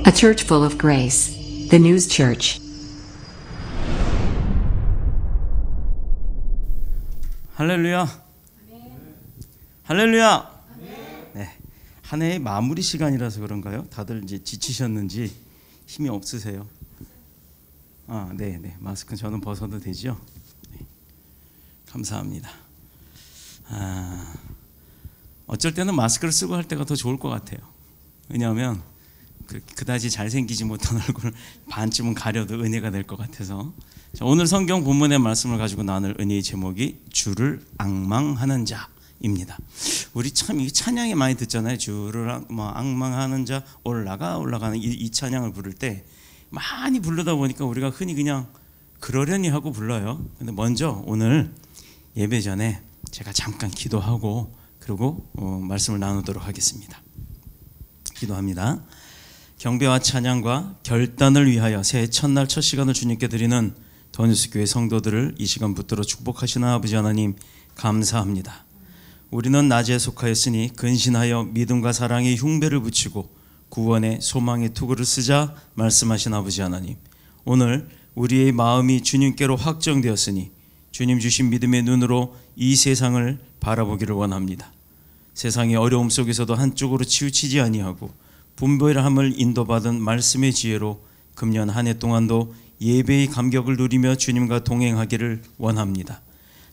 A church full of grace. The News Church. 할렐루야. 할렐루야. 네, 한 해의 마무리 시간이라서 그런가요? 다들 이제 지치셨는지 힘이 없으세요? 네. 마스크 저는 벗어도 되죠? 네. 감사합니다. 어쩔 때는 마스크를 쓰고 할 때가 더 좋을 것 같아요. 왜냐하면 그다지 잘생기지 못한 얼굴을 반쯤은 가려도 은혜가 될 것 같아서. 자, 오늘 성경 본문의 말씀을 가지고 나눌 은혜의 제목이 주를 앙망하는 자입니다. 우리 참 이 찬양에 많이 듣잖아요. 주를 앙망하는 자 올라가는 이 찬양을 부를 때 많이 부르다 보니까 우리가 흔히 그냥 그러려니 하고 불러요. 근데 먼저 오늘 예배 전에 제가 잠깐 기도하고 그리고 말씀을 나누도록 하겠습니다. 기도합니다. 경배와 찬양과 결단을 위하여 새해 첫날 첫 시간을 주님께 드리는 더뉴스 교회 성도들을 이 시간 붙들어 축복하시는 아버지 하나님 감사합니다. 우리는 낮에 속하였으니 근신하여 믿음과 사랑의 흉배를 붙이고 구원의 소망의 투구를 쓰자 말씀하신 아버지 하나님, 오늘 우리의 마음이 주님께로 확정되었으니 주님 주신 믿음의 눈으로 이 세상을 바라보기를 원합니다. 세상의 어려움 속에서도 한쪽으로 치우치지 아니하고 분별함을 인도받은 말씀의 지혜로 금년 한 해 동안도 예배의 감격을 누리며 주님과 동행하기를 원합니다.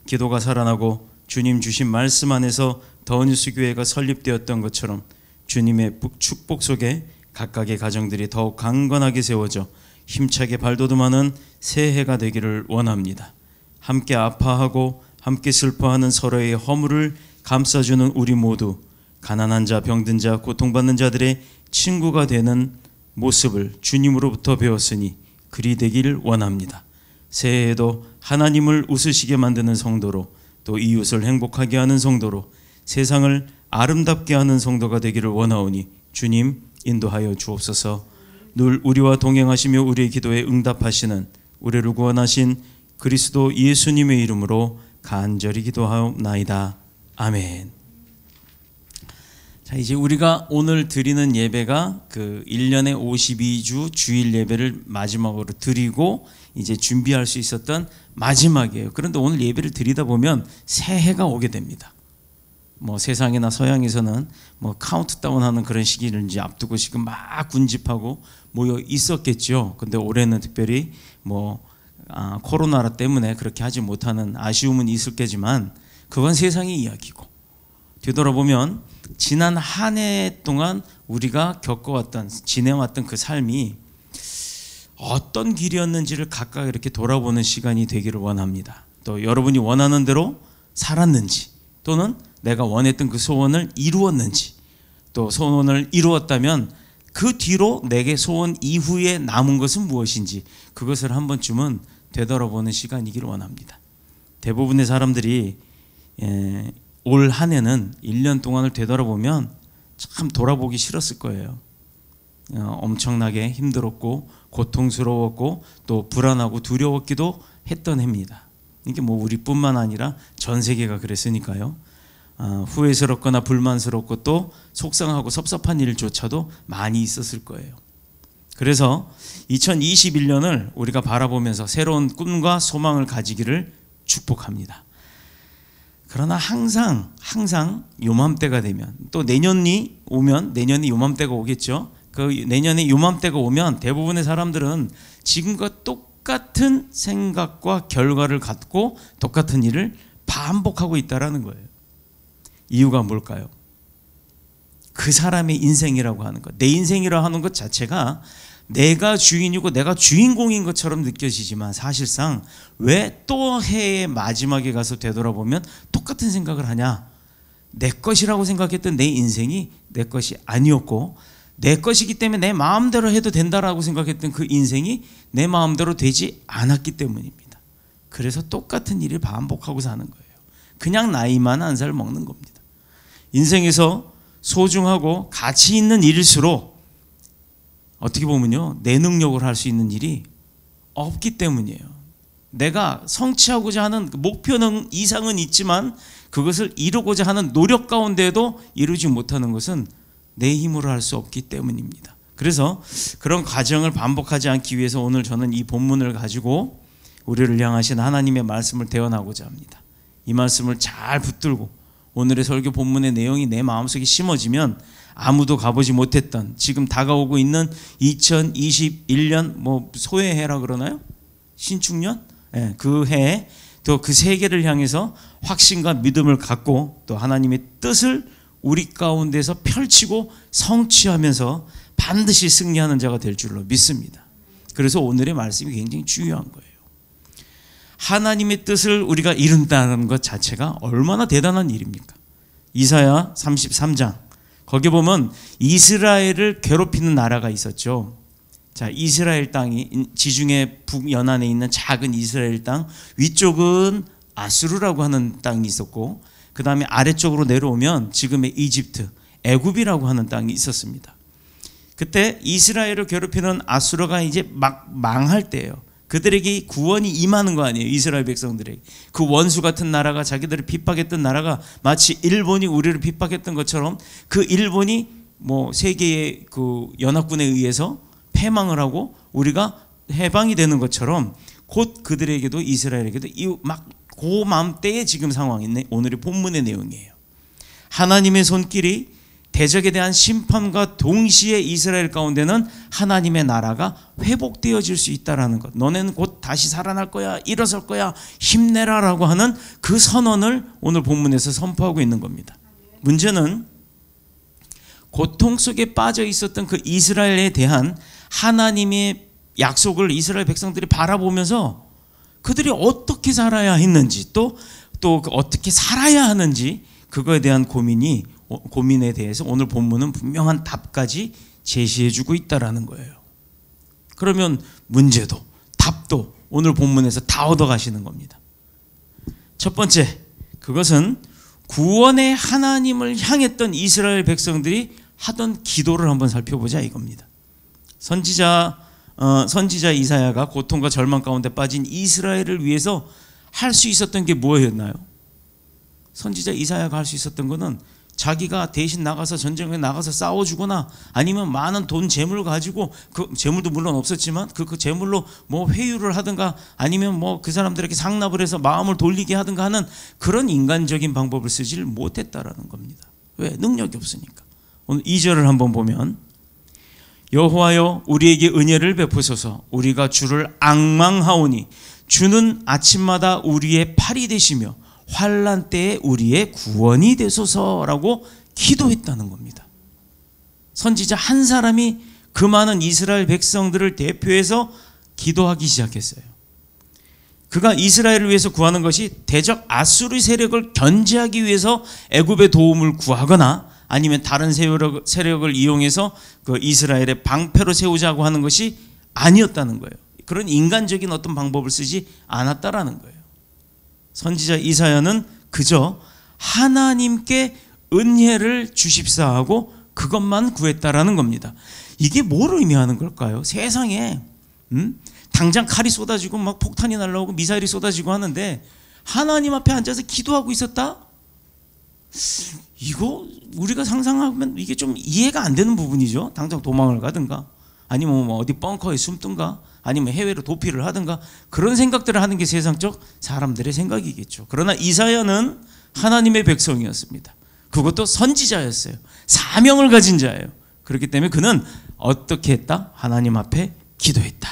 기도가 살아나고 주님 주신 말씀 안에서 더뉴스 교회가 설립되었던 것처럼 주님의 축복 속에 각각의 가정들이 더욱 강건하게 세워져 힘차게 발돋움하는 새해가 되기를 원합니다. 함께 아파하고 함께 슬퍼하는 서로의 허물을 감싸주는 우리 모두 가난한 자, 병든 자, 고통받는 자들의 친구가 되는 모습을 주님으로부터 배웠으니 그리 되기를 원합니다. 새해에도 하나님을 웃으시게 만드는 성도로, 또 이웃을 행복하게 하는 성도로, 세상을 아름답게 하는 성도가 되기를 원하오니 주님 인도하여 주옵소서. 늘 우리와 동행하시며 우리의 기도에 응답하시는 우리를 구원하신 그리스도 예수님의 이름으로 간절히 기도하옵나이다. 아멘. 자, 이제 우리가 오늘 드리는 예배가 그 1년에 52주 주일 예배를 마지막으로 드리고 이제 준비할 수 있었던 마지막이에요. 그런데 오늘 예배를 드리다 보면 새해가 오게 됩니다. 뭐 세상이나 서양에서는 뭐 카운트다운하는 그런 시기를 이제 앞두고 지금 막 군집하고 모여 있었겠죠. 근데 올해는 특별히 뭐 코로나 때문에 그렇게 하지 못하는 아쉬움은 있을 거지만 그건 세상의 이야기고, 되돌아보면 지난 한 해 동안 우리가 겪어왔던, 지내왔던 그 삶이 어떤 길이었는지를 각각 이렇게 돌아보는 시간이 되기를 원합니다. 또 여러분이 원하는 대로 살았는지, 또는 내가 원했던 그 소원을 이루었는지, 또 소원을 이루었다면 그 뒤로 내게 소원 이후에 남은 것은 무엇인지, 그것을 한 번쯤은 되돌아보는 시간이기를 원합니다. 대부분의 사람들이 올 한 해는 1년 동안을 되돌아보면 참 돌아보기 싫었을 거예요. 엄청나게 힘들었고 고통스러웠고 또 불안하고 두려웠기도 했던 해입니다. 이게 뭐 우리뿐만 아니라 전 세계가 그랬으니까요. 후회스럽거나 불만스럽고 또 속상하고 섭섭한 일조차도 많이 있었을 거예요. 그래서 2021년을 우리가 바라보면서 새로운 꿈과 소망을 가지기를 축복합니다. 그러나 항상 요맘때가 되면, 또 내년이 오면, 내년이 요맘때가 오겠죠. 그 내년에 요맘때가 오면 대부분의 사람들은 지금과 똑같은 생각과 결과를 갖고 똑같은 일을 반복하고 있다라는 거예요. 이유가 뭘까요? 그 사람의 인생이라고 하는 것, 내 인생이라고 하는 것 자체가 내가 주인이고 내가 주인공인 것처럼 느껴지지만 사실상 왜 또 해의 마지막에 가서 되돌아보면 똑같은 생각을 하냐? 내 것이라고 생각했던 내 인생이 내 것이 아니었고, 내 것이기 때문에 내 마음대로 해도 된다라고 생각했던 그 인생이 내 마음대로 되지 않았기 때문입니다. 그래서 똑같은 일을 반복하고 사는 거예요. 그냥 나이만 한 살 먹는 겁니다. 인생에서 소중하고 가치 있는 일일수록 어떻게 보면요, 내 능력으로 할 수 있는 일이 없기 때문이에요. 내가 성취하고자 하는 목표는 이상은 있지만 그것을 이루고자 하는 노력 가운데에도 이루지 못하는 것은 내 힘으로 할 수 없기 때문입니다. 그래서 그런 과정을 반복하지 않기 위해서 오늘 저는 이 본문을 가지고 우리를 향하신 하나님의 말씀을 대언하고자 합니다. 이 말씀을 잘 붙들고 오늘의 설교 본문의 내용이 내 마음속에 심어지면 아무도 가보지 못했던 지금 다가오고 있는 2021년 뭐 소해해라 그러나요? 신축년? 네, 그 해에 또 그 세계를 향해서 확신과 믿음을 갖고 또 하나님의 뜻을 우리 가운데서 펼치고 성취하면서 반드시 승리하는 자가 될 줄로 믿습니다. 그래서 오늘의 말씀이 굉장히 중요한 거예요. 하나님의 뜻을 우리가 이룬다는 것 자체가 얼마나 대단한 일입니까? 이사야 33장 거기 보면 이스라엘을 괴롭히는 나라가 있었죠. 자, 이스라엘 땅이 지중해 북연안에 있는 작은 이스라엘 땅, 위쪽은 아수르라고 하는 땅이 있었고 그 다음에 아래쪽으로 내려오면 지금의 이집트, 애굽이라고 하는 땅이 있었습니다. 그때 이스라엘을 괴롭히는 아수르가 이제 막 망할 때예요. 그들에게 구원이 임하는 거 아니에요. 이스라엘 백성들에게. 그 원수 같은 나라가 자기들을 핍박했던 나라가 마치 일본이 우리를 핍박했던 것처럼 그 일본이 뭐 세계의 그 연합군에 의해서 패망을 하고 우리가 해방이 되는 것처럼 곧 그들에게도 이스라엘에게도 막 그 마음때의 지금 상황이 오늘의 본문의 내용이에요. 하나님의 손길이 대적에 대한 심판과 동시에 이스라엘 가운데는 하나님의 나라가 회복되어질 수 있다는 것. 너네는 곧 다시 살아날 거야, 일어설 거야, 힘내라라고 하는 그 선언을 오늘 본문에서 선포하고 있는 겁니다. 문제는 고통 속에 빠져 있었던 그 이스라엘에 대한 하나님의 약속을 이스라엘 백성들이 바라보면서 그들이 어떻게 살아야 했는지 또 어떻게 살아야 하는지 그거에 대한 고민에 대해서 오늘 본문은 분명한 답까지 제시해주고 있다라는 거예요. 그러면 문제도 답도 오늘 본문에서 다 얻어가시는 겁니다. 첫 번째, 그것은 구원의 하나님을 향했던 이스라엘 백성들이 하던 기도를 한번 살펴보자 이겁니다. 선지자 이사야가 고통과 절망 가운데 빠진 이스라엘을 위해서 할 수 있었던 게 뭐였나요? 선지자 이사야가 할 수 있었던 것은 자기가 대신 나가서 전쟁에 나가서 싸워주거나 아니면 많은 돈 재물 가지고 그 재물도 물론 없었지만 그 재물로 뭐 회유를 하든가 아니면 뭐 그 사람들에게 상납을 해서 마음을 돌리게 하든가 하는 그런 인간적인 방법을 쓰지를 못했다라는 겁니다. 왜? 능력이 없으니까. 오늘 2절을 한번 보면 여호와여 우리에게 은혜를 베푸소서 우리가 주를 앙망하오니 주는 아침마다 우리의 팔이 되시며 환난 때에 우리의 구원이 되소서라고 기도했다는 겁니다. 선지자 한 사람이 그 많은 이스라엘 백성들을 대표해서 기도하기 시작했어요. 그가 이스라엘을 위해서 구하는 것이 대적 아수르 세력을 견제하기 위해서 애굽의 도움을 구하거나 아니면 다른 세력을 이용해서 그 이스라엘의 방패로 세우자고 하는 것이 아니었다는 거예요. 그런 인간적인 어떤 방법을 쓰지 않았다라는 거예요. 선지자 이사야는 그저 하나님께 은혜를 주십사 하고 그것만 구했다라는 겁니다. 이게 뭘 의미하는 걸까요? 세상에 당장 칼이 쏟아지고 막 폭탄이 날라오고 미사일이 쏟아지고 하는데 하나님 앞에 앉아서 기도하고 있었다? 이거 우리가 상상하면 이게 좀 이해가 안 되는 부분이죠. 당장 도망을 가든가 아니면 뭐 어디 벙커에 숨든가 아니면 해외로 도피를 하든가 그런 생각들을 하는 게 세상적 사람들의 생각이겠죠. 그러나 이사야는 하나님의 백성이었습니다. 그것도 선지자였어요. 사명을 가진 자예요. 그렇기 때문에 그는 어떻게 했다? 하나님 앞에 기도했다.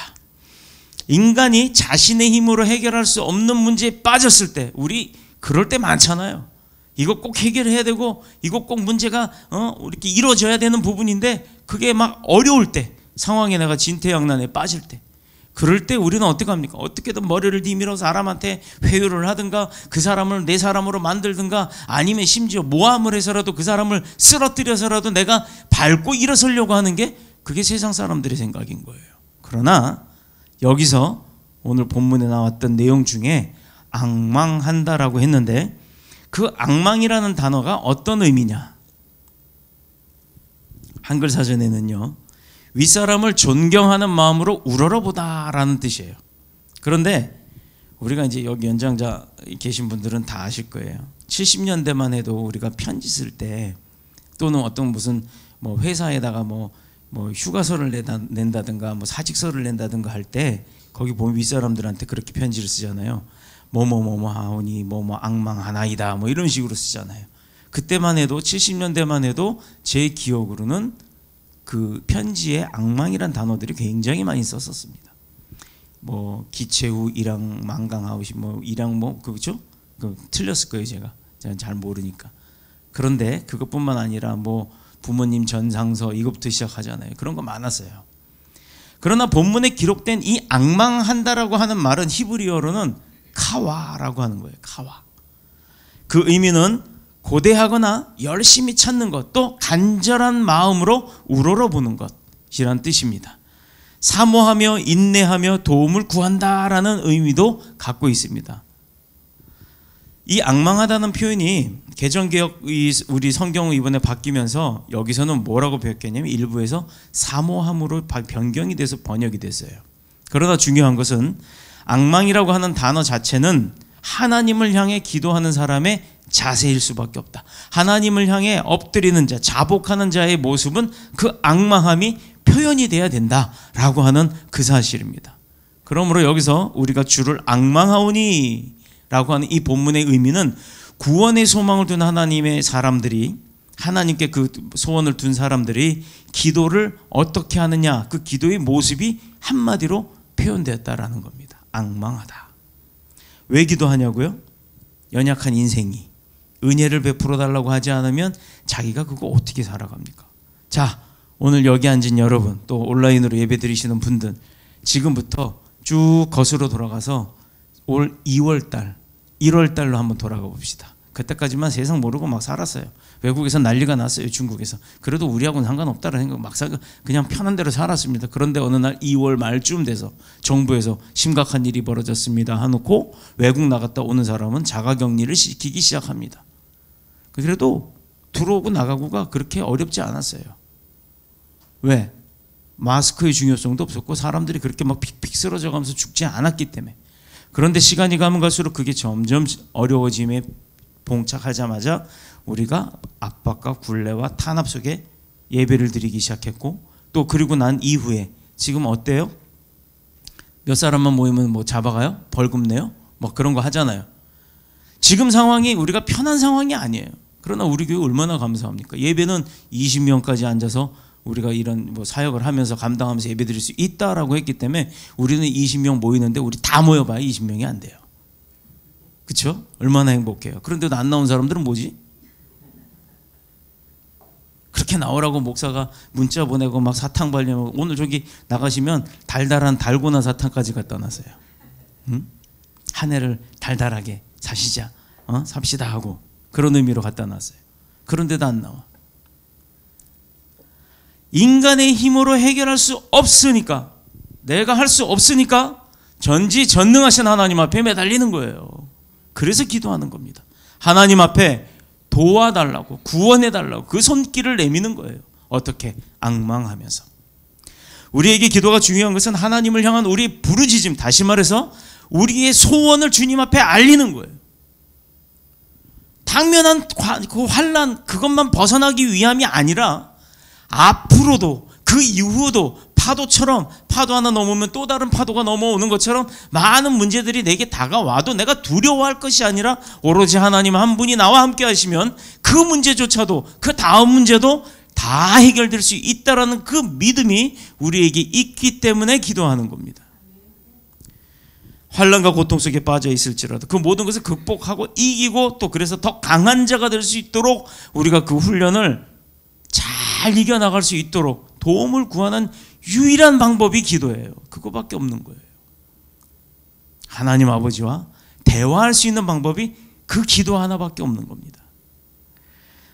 인간이 자신의 힘으로 해결할 수 없는 문제에 빠졌을 때 우리 그럴 때 많잖아요. 이거 꼭 해결해야 되고 이거 꼭 문제가 이렇게 이루어져야 되는 부분인데 그게 막 어려울 때 상황에 내가 진퇴양난에 빠질 때 그럴 때 우리는 어떻게 합니까? 어떻게든 머리를 내밀어 사람한테 회유를 하든가 그 사람을 내 사람으로 만들든가 아니면 심지어 모함을 해서라도 그 사람을 쓰러뜨려서라도 내가 밟고 일어서려고 하는 게 그게 세상 사람들의 생각인 거예요. 그러나 여기서 오늘 본문에 나왔던 내용 중에 앙망한다라고 했는데 그 앙망이라는 단어가 어떤 의미냐? 한글 사전에는요. 윗사람을 존경하는 마음으로 우러러보다라는 뜻이에요. 그런데 우리가 이제 여기 연장자 계신 분들은 다 아실 거예요. 70년대만 해도 우리가 편지 쓸 때 또는 어떤 무슨 뭐 회사에다가 뭐 뭐 휴가서를 낸다든가 뭐 사직서를 낸다든가 할 때 거기 보면 윗사람들한테 그렇게 편지를 쓰잖아요. 뭐뭐뭐뭐 하오니 뭐뭐 악망하나이다 뭐 이런 식으로 쓰잖아요. 그때만 해도 70년대만 해도 제 기억으로는 그 편지에 악망이란 단어들이 굉장히 많이 썼었습니다. 뭐 기체후 일양 망강하우시 뭐 일양 뭐 그렇죠? 그 틀렸을 거예요 제가 잘 모르니까. 그런데 그것뿐만 아니라 뭐 부모님 전상서 이것부터 시작하잖아요. 그런 거 많았어요. 그러나 본문에 기록된 이 악망한다라고 하는 말은 히브리어로는 카와라고 하는 거예요. 카와. 그 의미는 고대하거나 열심히 찾는 것, 또 간절한 마음으로 우러러보는 것이란 뜻입니다. 사모하며 인내하며 도움을 구한다라는 의미도 갖고 있습니다. 이 악망하다는 표현이 개정개혁 우리 성경을 이번에 바뀌면서 여기서는 뭐라고 표현했냐면 일부에서 사모함으로 변경이 돼서 번역이 됐어요. 그러나 중요한 것은 악망이라고 하는 단어 자체는 하나님을 향해 기도하는 사람의 자세일 수밖에 없다. 하나님을 향해 엎드리는 자, 자복하는 자의 모습은 그 악망함이 표현이 돼야 된다라고 하는 그 사실입니다. 그러므로 여기서 우리가 주를 악망하오니 라고 하는 이 본문의 의미는 구원의 소망을 둔 하나님의 사람들이 하나님께 그 소원을 둔 사람들이 기도를 어떻게 하느냐 그 기도의 모습이 한마디로 표현되었다라는 겁니다. 악망하다. 왜 기도하냐고요? 연약한 인생이 은혜를 베풀어 달라고 하지 않으면 자기가 그거 어떻게 살아갑니까? 자, 오늘 여기 앉은 여러분 또 온라인으로 예배 드리시는 분들 지금부터 쭉 거슬러 돌아가서 올 2월달 1월달로 한번 돌아가 봅시다. 그때까지만 세상 모르고 막 살았어요. 외국에서 난리가 났어요. 중국에서. 그래도 우리하고는 상관없다라는 생각 막 그냥 편한 대로 살았습니다. 그런데 어느 날 2월 말쯤 돼서 정부에서 심각한 일이 벌어졌습니다 하놓고 외국 나갔다 오는 사람은 자가격리를 시키기 시작합니다. 그래도 들어오고 나가고가 그렇게 어렵지 않았어요. 왜? 마스크의 중요성도 없었고 사람들이 그렇게 막 픽픽 쓰러져 가면서 죽지 않았기 때문에. 그런데 시간이 가면 갈수록 그게 점점 어려워짐에 봉착하자마자 우리가 압박과 굴레와 탄압 속에 예배를 드리기 시작했고 또 그리고 난 이후에 지금 어때요? 몇 사람만 모이면 뭐 잡아가요? 벌금 내요? 뭐 그런 거 하잖아요. 지금 상황이 우리가 편한 상황이 아니에요. 그러나 우리 교회 얼마나 감사합니까? 예배는 20명까지 앉아서 우리가 이런 뭐 사역을 하면서 감당하면서 예배 드릴 수 있다라고 했기 때문에 우리는 20명 모이는데 우리 다 모여봐야 20명이 안 돼요. 그렇죠? 얼마나 행복해요. 그런데도 안 나온 사람들은 뭐지? 그렇게 나오라고 목사가 문자 보내고 막 사탕 발려고 오늘 저기 나가시면 달달한 달고나 사탕까지 갖다 놨어요. 응? 한 해를 달달하게 사시자. 삽시다 하고 그런 의미로 갖다 놨어요. 그런데도 안 나와. 인간의 힘으로 해결할 수 없으니까 내가 할 수 없으니까 전지전능하신 하나님 앞에 매달리는 거예요. 그래서 기도하는 겁니다. 하나님 앞에 도와달라고 구원해달라고 그 손길을 내미는 거예요. 어떻게? 악망하면서. 우리에게 기도가 중요한 것은 하나님을 향한 우리 부르짖음 다시 말해서 우리의 소원을 주님 앞에 알리는 거예요. 당면한 그 환난 그것만 벗어나기 위함이 아니라 앞으로도 그 이후도 파도처럼 파도 하나 넘으면 또 다른 파도가 넘어오는 것처럼 많은 문제들이 내게 다가와도 내가 두려워할 것이 아니라 오로지 하나님 한 분이 나와 함께 하시면 그 문제조차도 그 다음 문제도 다 해결될 수 있다라는 그 믿음이 우리에게 있기 때문에 기도하는 겁니다. 환난과 고통 속에 빠져 있을지라도 그 모든 것을 극복하고 이기고 또 그래서 더 강한 자가 될 수 있도록 우리가 그 훈련을 잘 이겨나갈 수 있도록 도움을 구하는 유일한 방법이 기도예요. 그거밖에 없는 거예요. 하나님 아버지와 대화할 수 있는 방법이 그 기도 하나밖에 없는 겁니다.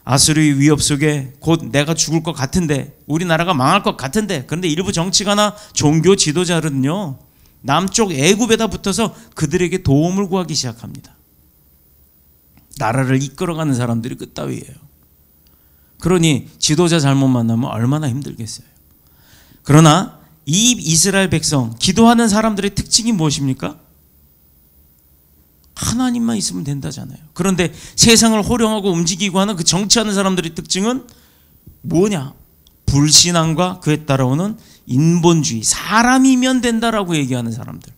아수르의 위협 속에 곧 내가 죽을 것 같은데 우리나라가 망할 것 같은데 그런데 일부 정치가나 종교 지도자는요 남쪽 애굽에다 붙어서 그들에게 도움을 구하기 시작합니다. 나라를 이끌어가는 사람들이 그따위예요. 그러니 지도자 잘못 만나면 얼마나 힘들겠어요. 그러나 이 이스라엘 백성 기도하는 사람들의 특징이 무엇입니까? 하나님만 있으면 된다잖아요. 그런데 세상을 호령하고 움직이고 하는 그 정치하는 사람들의 특징은 뭐냐? 불신앙과 그에 따라오는 인본주의, 사람이면 된다라고 얘기하는 사람들,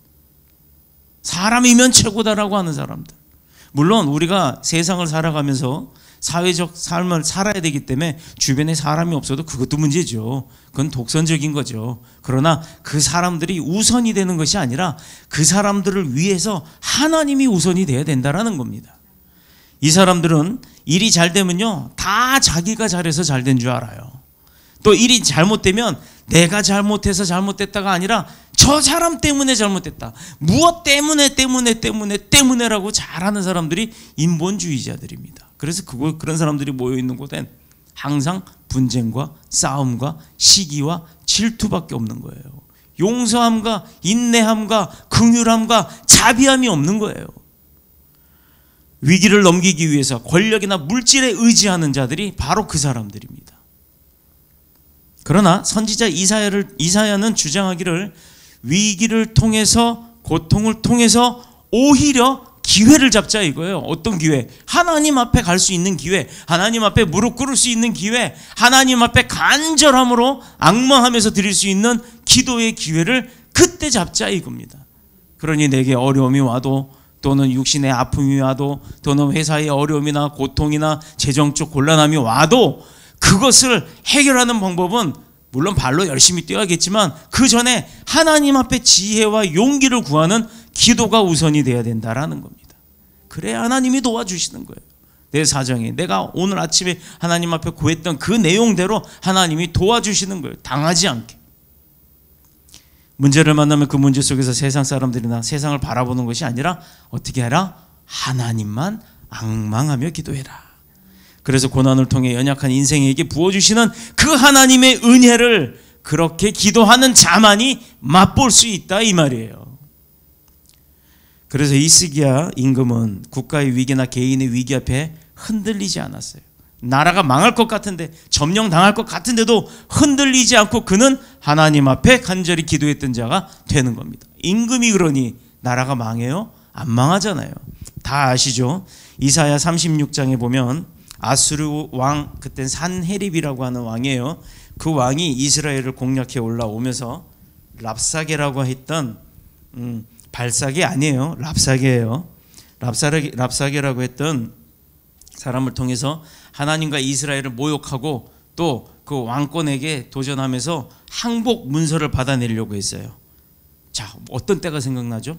사람이면 최고다라고 하는 사람들. 물론 우리가 세상을 살아가면서 사회적 삶을 살아야 되기 때문에 주변에 사람이 없어도 그것도 문제죠. 그건 독선적인 거죠. 그러나 그 사람들이 우선이 되는 것이 아니라 그 사람들을 위해서 하나님이 우선이 돼야 된다라는 겁니다. 이 사람들은 일이 잘 되면요, 다 자기가 잘해서 잘 된 줄 알아요. 또 일이 잘못되면 내가 잘못해서 잘못됐다가 아니라 저 사람 때문에 잘못됐다, 무엇 때문에라고 잘하는 사람들이 인본주의자들입니다. 그래서 그런 사람들이 모여있는 곳엔 항상 분쟁과 싸움과 시기와 질투밖에 없는 거예요. 용서함과 인내함과 긍휼함과 자비함이 없는 거예요. 위기를 넘기기 위해서 권력이나 물질에 의지하는 자들이 바로 그 사람들입니다. 그러나 선지자 이사야는 주장하기를 위기를 통해서, 고통을 통해서 오히려 기회를 잡자 이거예요. 어떤 기회? 하나님 앞에 갈 수 있는 기회, 하나님 앞에 무릎 꿇을 수 있는 기회, 하나님 앞에 간절함으로 악망하면서 드릴 수 있는 기도의 기회를 그때 잡자 이겁니다. 그러니 내게 어려움이 와도, 또는 육신의 아픔이 와도, 또는 회사의 어려움이나 고통이나 재정적 곤란함이 와도 그것을 해결하는 방법은 물론 발로 열심히 뛰어야겠지만 그 전에 하나님 앞에 지혜와 용기를 구하는 기도가 우선이 돼야 된다라는 겁니다. 그래야 하나님이 도와주시는 거예요. 내 사정에 내가 오늘 아침에 하나님 앞에 구했던 그 내용대로 하나님이 도와주시는 거예요. 당하지 않게. 문제를 만나면 그 문제 속에서 세상 사람들이나 세상을 바라보는 것이 아니라 어떻게 해라? 하나님만 앙망하며 기도해라. 그래서 고난을 통해 연약한 인생에게 부어주시는 그 하나님의 은혜를 그렇게 기도하는 자만이 맛볼 수 있다 이 말이에요. 그래서 히스기야 임금은 국가의 위기나 개인의 위기 앞에 흔들리지 않았어요. 나라가 망할 것 같은데, 점령당할 것 같은데도 흔들리지 않고 그는 하나님 앞에 간절히 기도했던 자가 되는 겁니다. 임금이 그러니 나라가 망해요? 안 망하잖아요. 다 아시죠? 이사야 36장에 보면 아수르 왕, 그땐 산헤립이라고 하는 왕이에요. 그 왕이 이스라엘을 공략해 올라오면서 랍사게라고 했던, 발사게 아니에요, 랍사게예요. 랍사게라고 했던 사람을 통해서 하나님과 이스라엘을 모욕하고 또 그 왕권에게 도전하면서 항복 문서를 받아내려고 했어요. 자, 어떤 때가 생각나죠?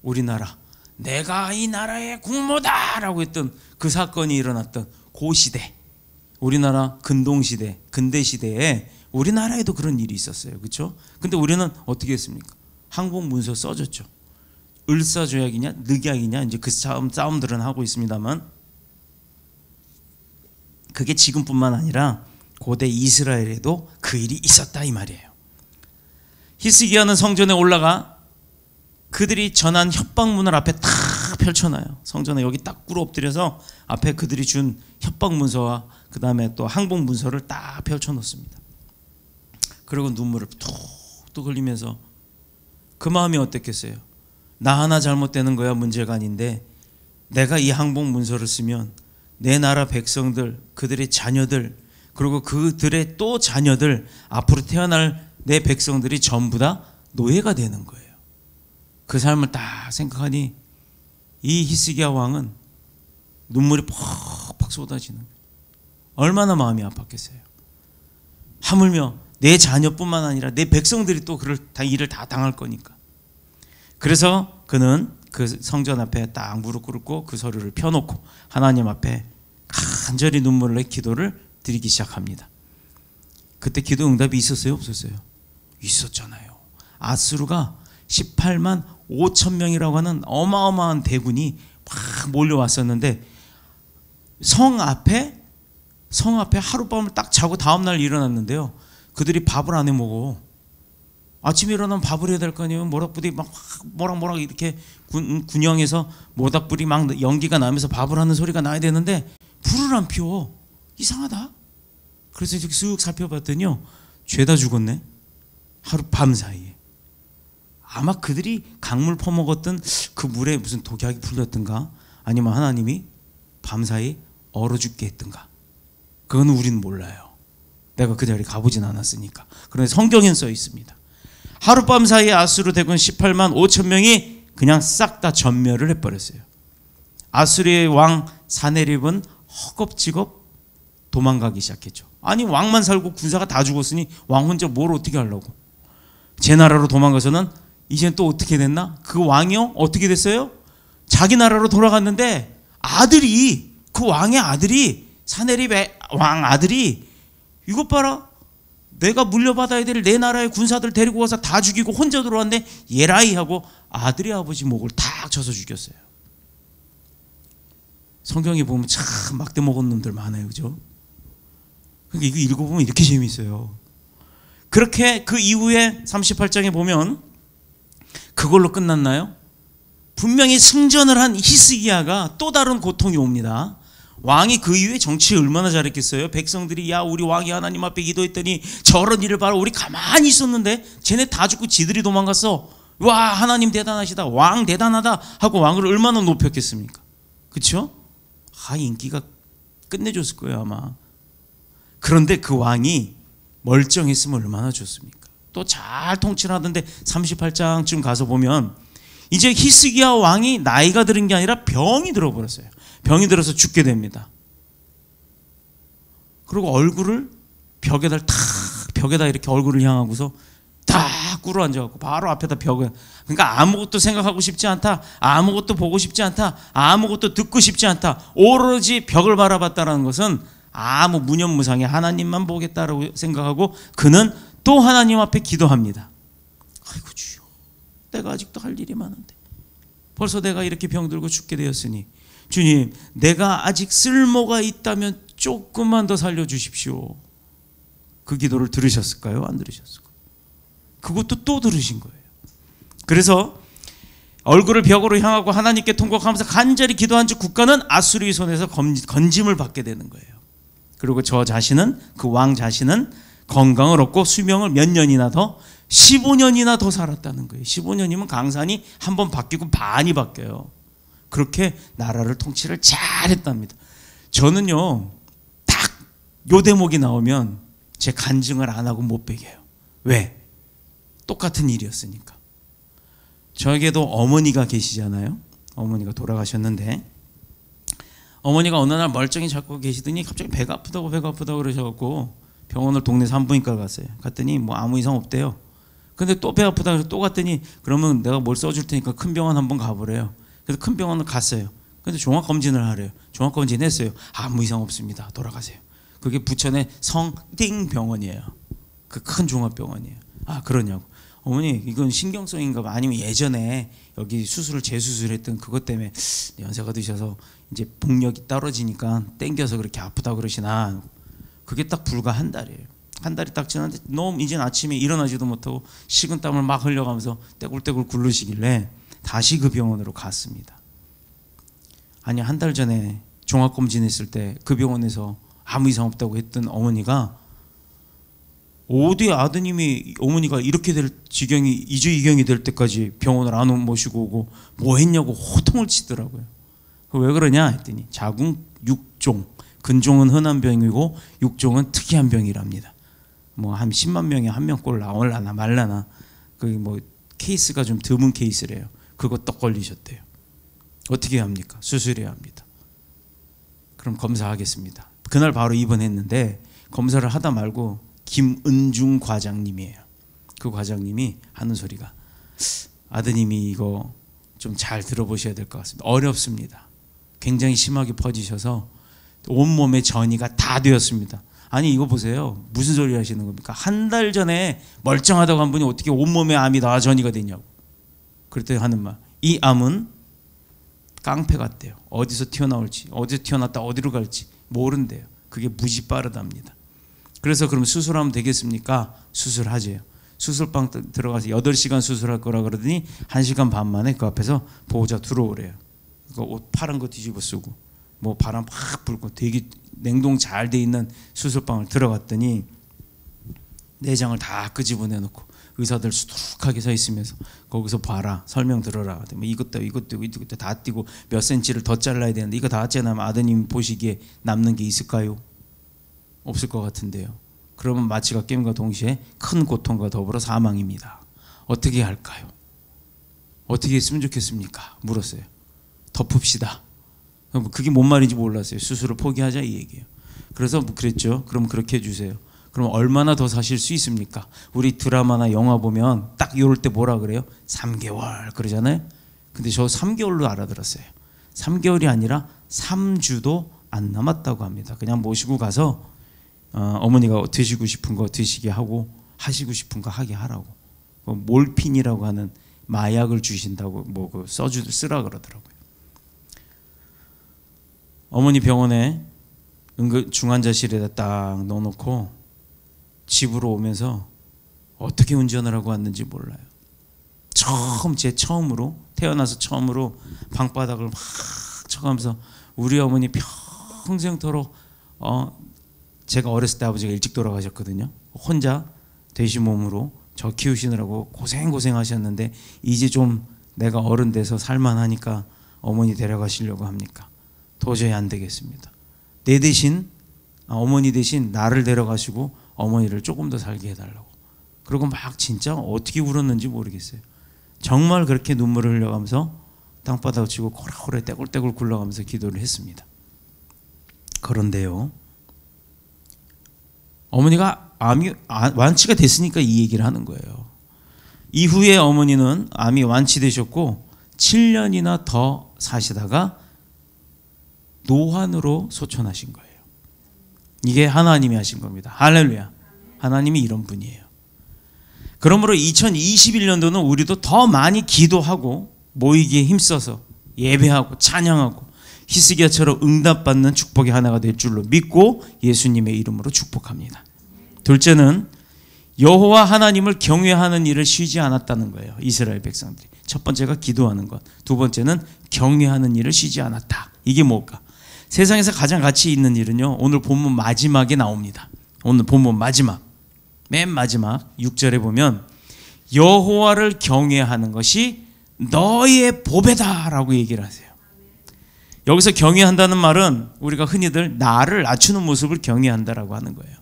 우리나라, 내가 이 나라의 국모다라고 했던 그 사건이 일어났던 그 시대, 우리나라 근동시대, 근대시대에 우리나라에도 그런 일이 있었어요. 그렇죠? 근데 우리는 어떻게 했습니까? 항복 문서 써줬죠. 을사조약이냐 늑약이냐 이제 그 싸움들은 하고 있습니다만, 그게 지금뿐만 아니라 고대 이스라엘에도 그 일이 있었다 이 말이에요. 히스기야는 성전에 올라가 그들이 전한 협박문을 앞에 딱 펼쳐놔요. 성전에 여기 딱 꿇어 엎드려서 앞에 그들이 준 협박문서와 그 다음에 또 항복문서를 딱 펼쳐놓습니다. 그리고 눈물을 툭툭 흘리면서 그 마음이 어땠겠어요? 나 하나 잘못되는 거야 문제가 아닌데, 내가 이 항복문서를 쓰면 내 나라 백성들, 그들의 자녀들, 그리고 그들의 또 자녀들, 앞으로 태어날 내 백성들이 전부 다 노예가 되는 거예요. 그 삶을 딱 생각하니 이 히스기야 왕은 눈물이 퍽퍽 쏟아지는 거예요. 얼마나 마음이 아팠겠어요. 하물며 내 자녀뿐만 아니라 내 백성들이 또 일을 다 당할 거니까. 그래서 그는 그 성전 앞에 딱 무릎 꿇고 그 서류를 펴놓고 하나님 앞에 간절히 눈물을 내 기도를 드리기 시작합니다. 그때 기도 응답이 있었어요? 없었어요? 있었잖아요. 아수르가 18만 5천 명이라고 하는 어마어마한 대군이 막 몰려왔었는데 성 앞에 하룻밤을 딱 자고 다음날 일어났는데요. 그들이 밥을 안 해 먹어. 아침에 일어나면 밥을 해야 될 거 아니에요. 모닥불이 막 모락모락 이렇게 군영에서 모닥불이 막 연기가 나면서 밥을 하는 소리가 나야 되는데 불을 안 피워. 이상하다. 그래서 이렇게 쓱 살펴봤더니요, 죄다 죽었네. 밤 사이에. 아마 그들이 강물 퍼먹었던 그 물에 무슨 독약이 풀렸던가, 아니면 하나님이 밤사이 얼어 죽게 했던가, 그건 우리는 몰라요. 내가 그 자리에 가보진 않았으니까. 그런데 성경엔 써 있습니다. 하룻밤 사이에 아수르 대군 18만 5천 명이 그냥 싹 다 전멸을 해버렸어요. 아수르의 왕 사네립은 허겁지겁 도망가기 시작했죠. 아니 왕만 살고 군사가 다 죽었으니 왕 혼자 뭘 어떻게 하려고. 제 나라로 도망가서는 이젠 또 어떻게 됐나? 그 왕이요? 어떻게 됐어요? 자기 나라로 돌아갔는데 아들이, 그 왕의 아들이, 사네립의 왕 아들이, 이것 봐라, 내가 물려받아야 될 내 나라의 군사들 데리고 와서 다 죽이고 혼자 들어왔는데 예라이 하고 아들이 아버지 목을 탁 쳐서 죽였어요. 성경에 보면 참 막대 먹은 놈들 많아요, 그죠? 그러니까 이거 읽어보면 이렇게 재미있어요. 그렇게 그 이후에 38장에 보면 그걸로 끝났나요? 분명히 승전을 한 히스기야가 또 다른 고통이 옵니다. 왕이 그 이후에 정치 얼마나 잘했겠어요? 백성들이 야 우리 왕이 하나님 앞에 기도했더니 저런 일을 봐라, 우리 가만히 있었는데 쟤네 다 죽고 지들이 도망갔어. 와 하나님 대단하시다, 왕 대단하다 하고 왕을 얼마나 높였겠습니까? 그렇죠? 인기가 끝내줬을 거예요 아마. 그런데 그 왕이 멀쩡했으면 얼마나 좋습니까? 또 잘 통치를 하던데 38장쯤 가서 보면 이제 히스기야 왕이 나이가 들은 게 아니라 병이 들어버렸어요. 병이 들어서 죽게 됩니다. 그리고 얼굴을 벽에다 이렇게 얼굴을 향하고서 딱 꿇어 앉아갖고 바로 앞에다 벽을, 그러니까 아무것도 생각하고 싶지 않다, 아무것도 보고 싶지 않다, 아무것도 듣고 싶지 않다, 오로지 벽을 바라봤다는 것은 아무 무념무상의 하나님만 보겠다라고 생각하고 그는 또 하나님 앞에 기도합니다. 아이고 주여, 내가 아직도 할 일이 많은데 벌써 내가 이렇게 병들고 죽게 되었으니 주님, 내가 아직 쓸모가 있다면 조금만 더 살려주십시오. 그 기도를 들으셨을까요? 안 들으셨을까요? 그것도 또 들으신 거예요. 그래서 얼굴을 벽으로 향하고 하나님께 통곡하면서 간절히 기도한 즉 국가는 아수르의 손에서 건짐을 받게 되는 거예요. 그리고 저 자신은, 그 왕 자신은 건강을 얻고 수명을 몇 년이나 더, 15년이나 더 살았다는 거예요. 15년이면 강산이 한 번 바뀌고 반이 바뀌어요. 그렇게 나라를 통치를 잘했답니다. 저는요, 딱 요 대목이 나오면 제 간증을 안 하고 못 베겨요. 왜? 똑같은 일이었으니까. 저에게도 어머니가 계시잖아요. 어머니가 돌아가셨는데 어머니가 어느 날 멀쩡히 자고 계시더니 갑자기 배가 아프다고 그러셔갖고 병원을 동네 산부인과 갔어요. 갔더니 뭐 아무 이상 없대요. 근데 또 배 아프다고 해서 또 갔더니 그러면 내가 뭘 써줄 테니까 큰 병원 한번 가보래요. 그래서 큰 병원을 갔어요. 근데 종합검진을 하래요. 종합검진 했어요. 아무 이상 없습니다. 돌아가세요. 그게 부천의 성띵병원이에요. 그 큰 종합병원이에요. 아 그러냐고. 어머니 이건 신경성인가 봐. 아니면 예전에 여기 수술을 재수술했던 그것 때문에 연세가 드셔서 이제 복력이 떨어지니까 땡겨서 그렇게 아프다고 그러시나. 그게 딱 불과 한 달이에요. 한 달이 딱 지났는데 너무 이제 아침에 일어나지도 못하고 식은땀을 막 흘려가면서 떼굴떼굴 굴르시길래 다시 그 병원으로 갔습니다. 아니 한 달 전에 종합검진했을 때 그 병원에서 아무 이상 없다고 했던 어머니가 어디 아드님이 어머니가 이렇게 될 지경이 이주이경이 될 때까지 병원을 안 모시고 오고 뭐 했냐고 호통을 치더라고요. 왜 그러냐 했더니 자궁 6종, 근종은 흔한 병이고 6종은 특이한 병이랍니다. 뭐 한 10만 명에 한 명꼴 나올라나 말라나 그 뭐 케이스가 좀 드문 케이스래요. 그거 떡 걸리셨대요. 어떻게 합니까? 수술해야 합니다. 그럼 검사하겠습니다. 그날 바로 입원했는데 검사를 하다 말고 김은중 과장님이에요. 그 과장님이 하는 소리가 아드님이 이거 좀 잘 들어보셔야 될 것 같습니다. 어렵습니다. 굉장히 심하게 퍼지셔서 온몸에 전이가 다 되었습니다. 아니 이거 보세요. 무슨 소리 하시는 겁니까? 한 달 전에 멀쩡하다고 한 분이 어떻게 온몸에 암이 다 전이가 되냐고. 그랬더니 하는 말, 이 암은 깡패 같대요. 어디서 튀어나올지, 어디서 튀어났다 어디로 갈지 모른대요. 그게 무지 빠르답니다. 그래서 그럼 수술하면 되겠습니까? 수술하재요. 수술방 들어가서 8시간 수술할 거라 그러더니 1시간 반 만에 그 앞에서 보호자 들어오래요. 그 옷 파란 거 뒤집어 쓰고 뭐 바람 팍 불고 되게 냉동 잘 돼 있는 수술방을 들어갔더니 내장을 다 끄집어내놓고 의사들 수두룩하게 서 있으면서 거기서 봐라, 설명 들어라. 뭐 이것도 다 띄고 몇 센치를 더 잘라야 되는데 이거 다 잘라면 아드님 보시기에 남는 게 있을까요? 없을 것 같은데요. 그러면 마취가 깸과 동시에 큰 고통과 더불어 사망입니다. 어떻게 할까요? 어떻게 했으면 좋겠습니까? 물었어요. 덮읍시다. 그게 뭔 말인지 몰랐어요. 수술을 포기하자 이 얘기예요. 그래서 그랬죠. 그럼 그렇게 해주세요. 그럼 얼마나 더 사실 수 있습니까? 우리 드라마나 영화 보면 딱 이럴 때 뭐라 그래요? 3개월 그러잖아요. 근데 저 3개월로 알아들었어요. 3개월이 아니라 3주도 안 남았다고 합니다. 그냥 모시고 가서 어머니가 드시고 싶은 거 드시게 하고 하시고 싶은 거 하게 하라고. 몰핀이라고 하는 마약을 주신다고 그 쓰라 그러더라고요. 어머니 병원에 중환자실에다 딱 넣어놓고 집으로 오면서 어떻게 운전을 하고 왔는지 몰라요. 처음으로 태어나서 처음으로 방바닥을 막 쳐가면서 우리 어머니 평생토록 제가 어렸을 때 아버지가 일찍 돌아가셨거든요. 혼자 돼지 몸으로 저 키우시느라고 고생하셨는데 이제 좀 내가 어른 돼서 살만하니까 어머니 데려가시려고 합니까? 도저히 안 되겠습니다. 내 대신 어머니 대신 나를 데려가시고 어머니를 조금 더 살게 해달라고. 그리고 막 진짜 어떻게 울었는지 모르겠어요. 정말 그렇게 눈물을 흘려가면서 땅바닥을 치고 고라고라 떼굴떼굴 굴러가면서 기도를 했습니다. 그런데요, 어머니가 암이 완치가 됐으니까 이 얘기를 하는 거예요. 이후에 어머니는 암이 완치되셨고 7년이나 더 사시다가 노환으로 소천하신 거예요. 이게 하나님이 하신 겁니다. 할렐루야. 하나님이 이런 분이에요. 그러므로 2021년도는 우리도 더 많이 기도하고 모이기에 힘써서 예배하고 찬양하고 히스기야처럼 응답받는 축복의 하나가 될 줄로 믿고 예수님의 이름으로 축복합니다. 둘째는 여호와 하나님을 경외하는 일을 쉬지 않았다는 거예요. 이스라엘 백성들이. 첫 번째가 기도하는 것, 두 번째는 경외하는 일을 쉬지 않았다. 이게 뭘까? 세상에서 가장 가치 있는 일은요, 오늘 본문 마지막에 나옵니다. 오늘 본문 맨 마지막 6절에 보면 여호와를 경외하는 것이 너의 보배다 라고 얘기를 하세요. 여기서 경외한다는 말은 우리가 흔히들 나를 낮추는 모습을 경외한다라고 하는 거예요.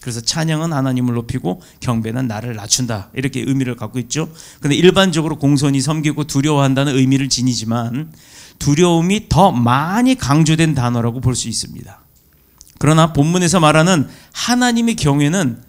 그래서 찬양은 하나님을 높이고 경배는 나를 낮춘다, 이렇게 의미를 갖고 있죠. 그런데 일반적으로 공손히 섬기고 두려워한다는 의미를 지니지만 두려움이 더 많이 강조된 단어라고 볼 수 있습니다. 그러나 본문에서 말하는 하나님의 경외는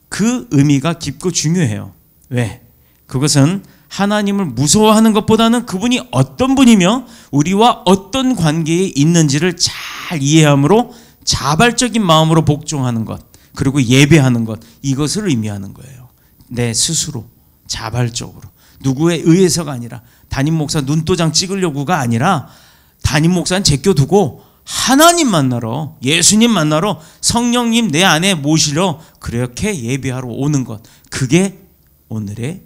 그 의미가 깊고 중요해요. 왜? 그것은 하나님을 무서워하는 것보다는 그분이 어떤 분이며 우리와 어떤 관계에 있는지를 잘 이해함으로 자발적인 마음으로 복종하는 것, 그리고 예배하는 것, 이것을 의미하는 거예요. 내 스스로 자발적으로, 누구에 의해서가 아니라, 담임 목사 눈도장 찍으려고가 아니라 담임 목사는 제껴두고 하나님 만나러, 예수님 만나러 성령님 내 안에 모시러 그렇게 예배하러 오는 것, 그게 오늘의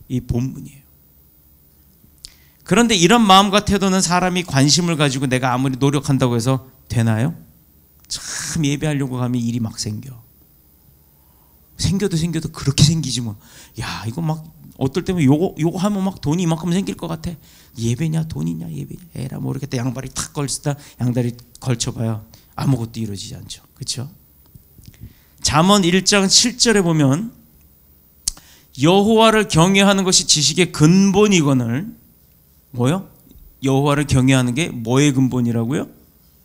이 본문이에요. 그런데 이런 마음과 태도는 사람이 관심을 가지고 내가 아무리 노력한다고 해서 되나요? 참 예배하려고 가면 일이 막 생겨도 그렇게 생기지 뭐. 야, 이거 막 어떨 때면 요거 하면 막 돈이 이만큼 생길 것 같아. 예배냐 돈이냐 예배냐, 에라 모르겠다. 양발이 탁 걸치다 양다리 걸쳐봐야 아무것도 이루어지지 않죠. 그렇죠? 잠언 1장 7절에 보면 여호와를 경외하는 것이 지식의 근본이거늘, 뭐요? 여호와를 경외하는 게 뭐의 근본이라고요?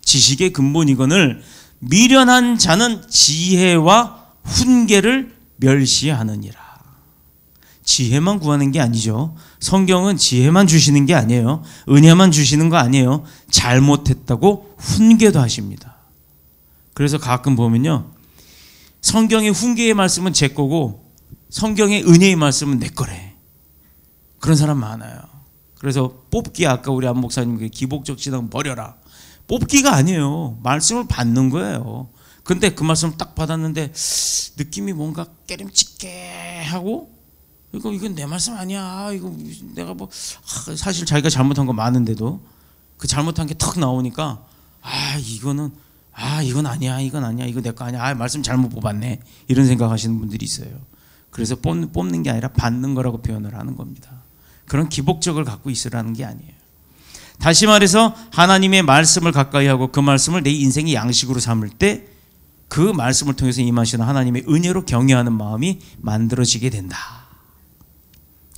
지식의 근본이거늘 미련한 자는 지혜와 훈계를 멸시하느니라. 지혜만 구하는 게 아니죠. 성경은 지혜만 주시는 게 아니에요. 은혜만 주시는 거 아니에요. 잘못했다고 훈계도 하십니다. 그래서 가끔 보면요, 성경의 훈계의 말씀은 제 거고 성경의 은혜의 말씀은 내 거래. 그런 사람 많아요. 그래서 뽑기, 아까 우리 안 목사님 기복적 신앙 버려라, 뽑기가 아니에요. 말씀을 받는 거예요. 근데 그 말씀을 딱 받았는데 느낌이 뭔가 깨름칙게 하고, 이건 내 말씀 아니야, 이거 내가 뭐, 사실 자기가 잘못한 거 많은데도 그 잘못한 게 턱 나오니까 이건 아니야, 이거 내 거 아니야, 말씀 잘못 뽑았네, 이런 생각하시는 분들이 있어요. 그래서 뽑는 게 아니라 받는 거라고 표현을 하는 겁니다. 그런 기복적을 갖고 있으라는 게 아니에요. 다시 말해서 하나님의 말씀을 가까이 하고 그 말씀을 내 인생의 양식으로 삼을 때 그 말씀을 통해서 임하시는 하나님의 은혜로 경외하는 마음이 만들어지게 된다.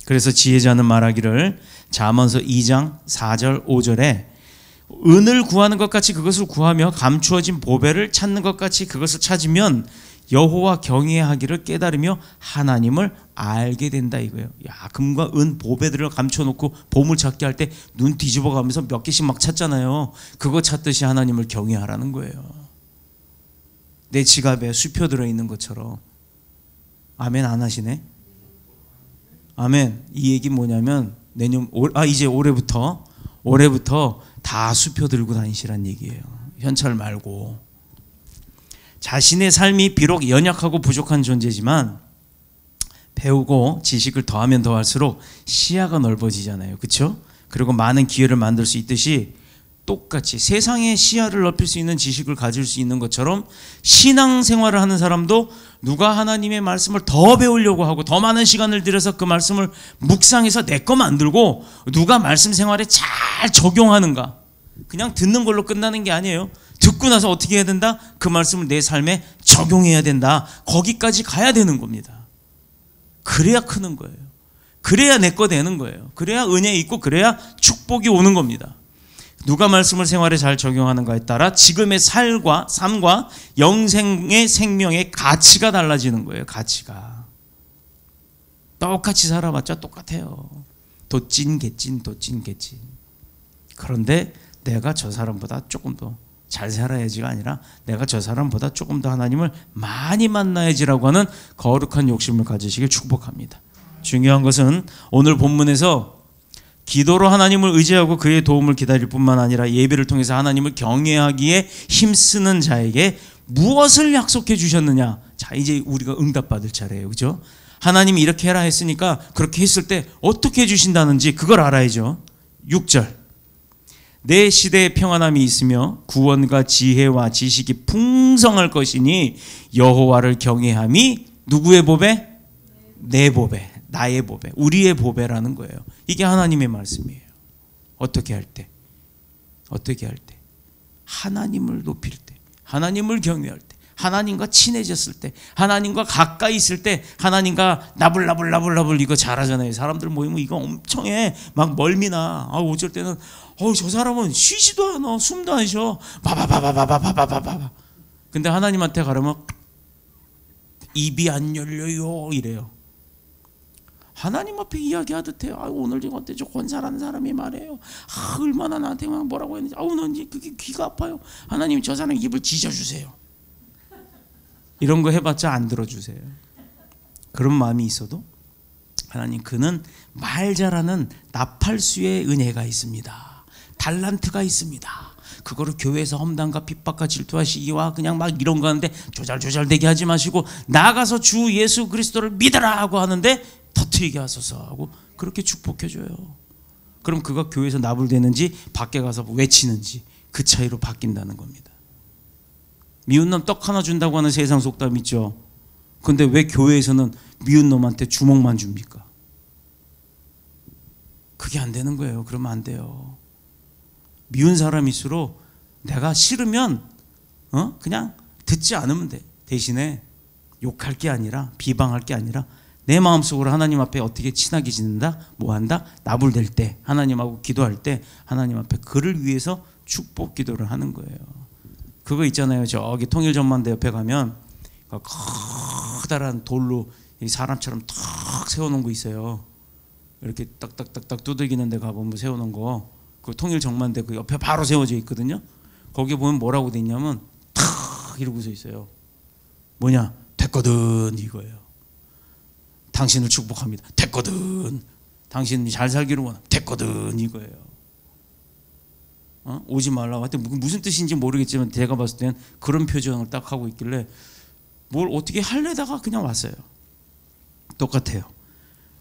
그래서 지혜자는 말하기를 잠언서 2장 4절 5절에 은을 구하는 것 같이 그것을 구하며 감추어진 보배를 찾는 것 같이 그것을 찾으면 여호와 경외하기를 깨달으며 하나님을 알게 된다 이거예요. 야, 금과 은 보배들을 감춰놓고 보물찾기 할 때 눈 뒤집어 가면서 몇 개씩 막 찾잖아요. 그거 찾듯이 하나님을 경외하라는 거예요. 내 지갑에 수표 들어있는 것처럼. 아멘 안 하시네? 아멘. 이 얘기 뭐냐면 이제 올해부터 다 수표 들고 다니시란 얘기예요. 현찰 말고. 자신의 삶이 비록 연약하고 부족한 존재지만 배우고 지식을 더하면 더할수록 시야가 넓어지잖아요. 그렇죠? 그리고 많은 기회를 만들 수 있듯이 똑같이 세상의 시야를 넓힐 수 있는 지식을 가질 수 있는 것처럼 신앙생활을 하는 사람도 누가 하나님의 말씀을 더 배우려고 하고 더 많은 시간을 들여서 그 말씀을 묵상해서 내 거 만들고 누가 말씀 생활에 잘 적용하는가. 그냥 듣는 걸로 끝나는 게 아니에요. 듣고 나서 어떻게 해야 된다? 그 말씀을 내 삶에 적용해야 된다. 거기까지 가야 되는 겁니다. 그래야 크는 거예요. 그래야 내 거 되는 거예요. 그래야 은혜 있고 그래야 축복이 오는 겁니다. 누가 말씀을 생활에 잘 적용하는가에 따라 지금의 삶과 영생의 생명의 가치가 달라지는 거예요. 가치가. 똑같이 살아봤자 똑같아요. 도찐 개찐. 그런데 내가 저 사람보다 조금 더 잘 살아야지가 아니라 내가 저 사람보다 조금 더 하나님을 많이 만나야지라고 하는 거룩한 욕심을 가지시길 축복합니다. 중요한 것은 오늘 본문에서 기도로 하나님을 의지하고 그의 도움을 기다릴 뿐만 아니라 예배를 통해서 하나님을 경외하기에 힘쓰는 자에게 무엇을 약속해 주셨느냐. 자, 이제 우리가 응답받을 차례예요. 그죠? 하나님이 이렇게 해라 했으니까 그렇게 했을 때 어떻게 해주신다는지 그걸 알아야죠. 6절. 내 시대에 평안함이 있으며 구원과 지혜와 지식이 풍성할 것이니 여호와를 경외함이 누구의 보배? 내 보배, 나의 보배, 우리의 보배라는 거예요. 이게 하나님의 말씀이에요. 어떻게 할 때? 하나님을 높일 때, 하나님을 경외할 때, 하나님과 친해졌을 때, 하나님과 가까이 있을 때, 하나님과 나불나불 이거 잘하잖아요. 사람들 모이면 이거 엄청 해. 막 멀미나. 어쩔 때는 저 사람은 쉬지도 않아. 숨도 안 쉬어. 바바바바바바바바바. 근데 하나님한테 가려면 입이 안 열려요 이래요. 하나님 앞에 이야기하듯 해요. 오늘 지금 어때? 저 권사라는 사람이 말해요. 얼마나 나한테 막 뭐라고 했는지. 난 그게 귀가 아파요. 하나님 저 사람 입을 지져주세요. 이런 거 해봤자 안 들어주세요. 그런 마음이 있어도 하나님 그는 말 잘하는 나팔수의 은혜가 있습니다. 달란트가 있습니다. 그거를 교회에서 험담과 핍박과 질투하시기와 그냥 막 이런 거 하는데 조잘조잘되게 하지 마시고 나가서 주 예수 그리스도를 믿으라 하고 하는데 터뜨리게 하소서 하고 그렇게 축복해줘요. 그럼 그가 교회에서 나불대는지 밖에 가서 외치는지 그 차이로 바뀐다는 겁니다. 미운 놈 떡 하나 준다고 하는 세상 속담 있죠. 근데 왜 교회에서는 미운 놈한테 주먹만 줍니까? 그게 안 되는 거예요. 그러면 안 돼요. 미운 사람일수록 내가 싫으면 그냥 듣지 않으면 돼. 대신에 욕할 게 아니라 비방할 게 아니라 내 마음속으로 하나님 앞에 어떻게 친하게 지낸다? 뭐한다? 나불댈 때 하나님하고 기도할 때 하나님 앞에 그를 위해서 축복 기도를 하는 거예요. 그거 있잖아요. 저기 통일전만대 옆에 가면 커다란 돌로 사람처럼 탁 세워놓은 거 있어요. 이렇게 딱딱딱딱 두들기는 데 가보면 세워놓은 거, 그 통일전만대 그 옆에 바로 세워져 있거든요. 거기 보면 뭐라고 돼 있냐면 탁 이러고 서 있어요. 뭐냐? 됐거든 이거예요. 당신을 축복합니다. 됐거든. 당신이 잘 살기를 원합니다. 됐거든 이거예요. 오지 말라고 하여튼 무슨 뜻인지 모르겠지만 제가 봤을 때는 그런 표정을 딱 하고 있길래 뭘 어떻게 하려다가 그냥 왔어요. 똑같아요.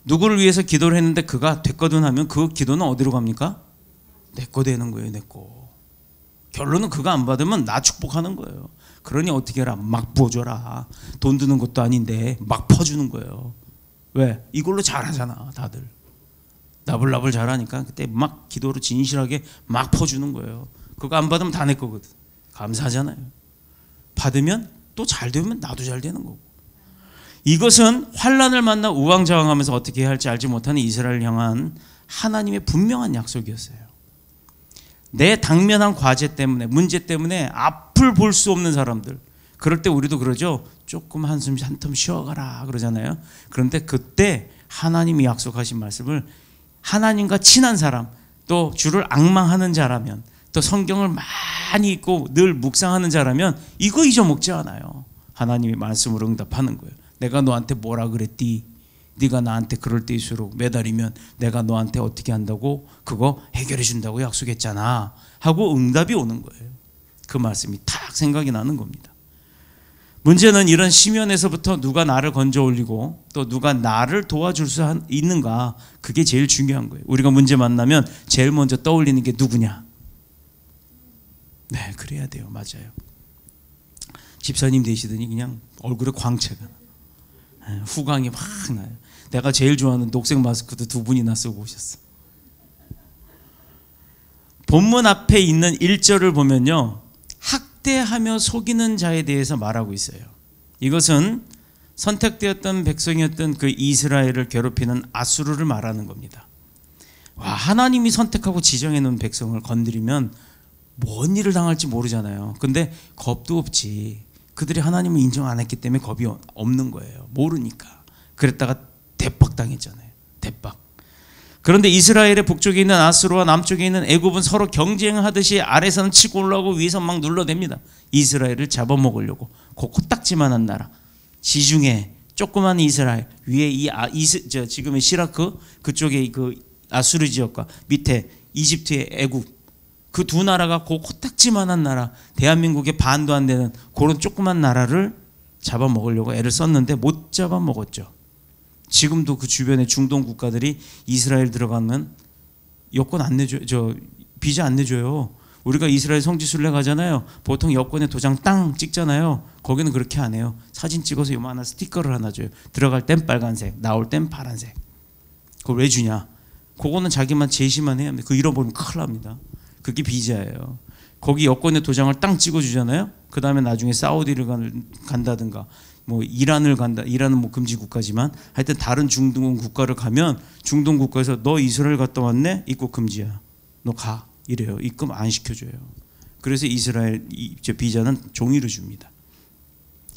누구를 위해서 기도를 했는데 그가 됐거든 하면 그 기도는 어디로 갑니까? 내 거 되는 거예요. 내 거. 결론은 그가 안 받으면 나 축복하는 거예요. 그러니 어떻게 해라? 막 부어줘라. 돈 드는 것도 아닌데 막 퍼주는 거예요. 왜? 이걸로 잘하잖아 다들. 나불나불 잘하니까 그때 막 기도로 진실하게 막 퍼주는 거예요. 그거 안 받으면 다 내 거거든. 감사하잖아요. 받으면 또 잘 되면 나도 잘 되는 거고. 이것은 환난을 만나 우왕좌왕하면서 어떻게 해야 할지 알지 못하는 이스라엘을 향한 하나님의 분명한 약속이었어요. 내 당면한 과제 때문에, 문제 때문에 앞을 볼 수 없는 사람들, 그럴 때 우리도 그러죠. 조금 한숨 한 텀 쉬어가라 그러잖아요. 그런데 그때 하나님이 약속하신 말씀을, 하나님과 친한 사람, 또 주를 앙망하는 자라면, 또 성경을 많이 읽고 늘 묵상하는 자라면 이거 잊어먹지 않아요. 하나님이 말씀으로 응답하는 거예요. 내가 너한테 뭐라 그랬디? 네가 나한테 그럴 때일수록 매달리면 내가 너한테 어떻게 한다고? 그거 해결해 준다고 약속했잖아 하고 응답이 오는 거예요. 그 말씀이 탁 생각이 나는 겁니다. 문제는 이런 시면에서부터 누가 나를 건져 올리고 또 누가 나를 도와줄 수 있는가, 그게 제일 중요한 거예요. 우리가 문제 만나면 제일 먼저 떠올리는 게 누구냐? 네, 그래야 돼요. 맞아요. 집사님 되시더니 그냥 얼굴에 광채가 나요. 후광이 막 나요. 내가 제일 좋아하는 녹색 마스크도 2분이나 쓰고 오셨어. 본문 앞에 있는 1절을 보면요, 학대하며 속이는 자에 대해서 말하고 있어요. 이것은 선택되었던 백성이었던 그 이스라엘을 괴롭히는 아수르를 말하는 겁니다. 와, 하나님이 선택하고 지정해 놓은 백성을 건드리면 뭔 일을 당할지 모르잖아요. 근데 겁도 없지. 그들이 하나님을 인정 안 했기 때문에 겁이 없는 거예요. 모르니까. 그랬다가 대박 당했잖아요. 대박. 그런데 이스라엘의 북쪽에 있는 아수르와 남쪽에 있는 애굽은 서로 경쟁하듯이 아래서는 치고 올라오고 위에서 막 눌러댑니다. 이스라엘을 잡아먹으려고. 그 코딱지만한 나라, 지중해 조그만 이스라엘, 위에 지금의 시라크 그쪽에 그 아수르 지역과 밑에 이집트의 애굽, 그 두 나라가 그 코딱지만한 나라, 대한민국의 반도 안 되는 그런 조그만 나라를 잡아먹으려고 애를 썼는데 못 잡아먹었죠. 지금도 그 주변의 중동 국가들이 이스라엘 들어가면 여권 안 내줘요. 비자 안 내줘요. 우리가 이스라엘 성지순례 가잖아요. 보통 여권에 도장 땅 찍잖아요. 거기는 그렇게 안 해요. 사진 찍어서 요만한 스티커를 하나 줘요. 들어갈 땐 빨간색, 나올 땐 파란색. 그걸 왜 주냐? 그거는 자기만 제시만 해야 합니다. 그거 잃어버리면 큰일 납니다. 그게 비자예요. 거기 여권에 도장을 땅 찍어주잖아요. 그 다음에 나중에 사우디를 간다든가 뭐 이란을 간다. 이란은 뭐 금지 국가지만 하여튼 다른 중동 국가를 가면 중동 국가에서 너 이스라엘 갔다 왔네? 입국 금지야. 너 가. 이래요. 입금 안 시켜줘요. 그래서 이스라엘 비자는 종이로 줍니다.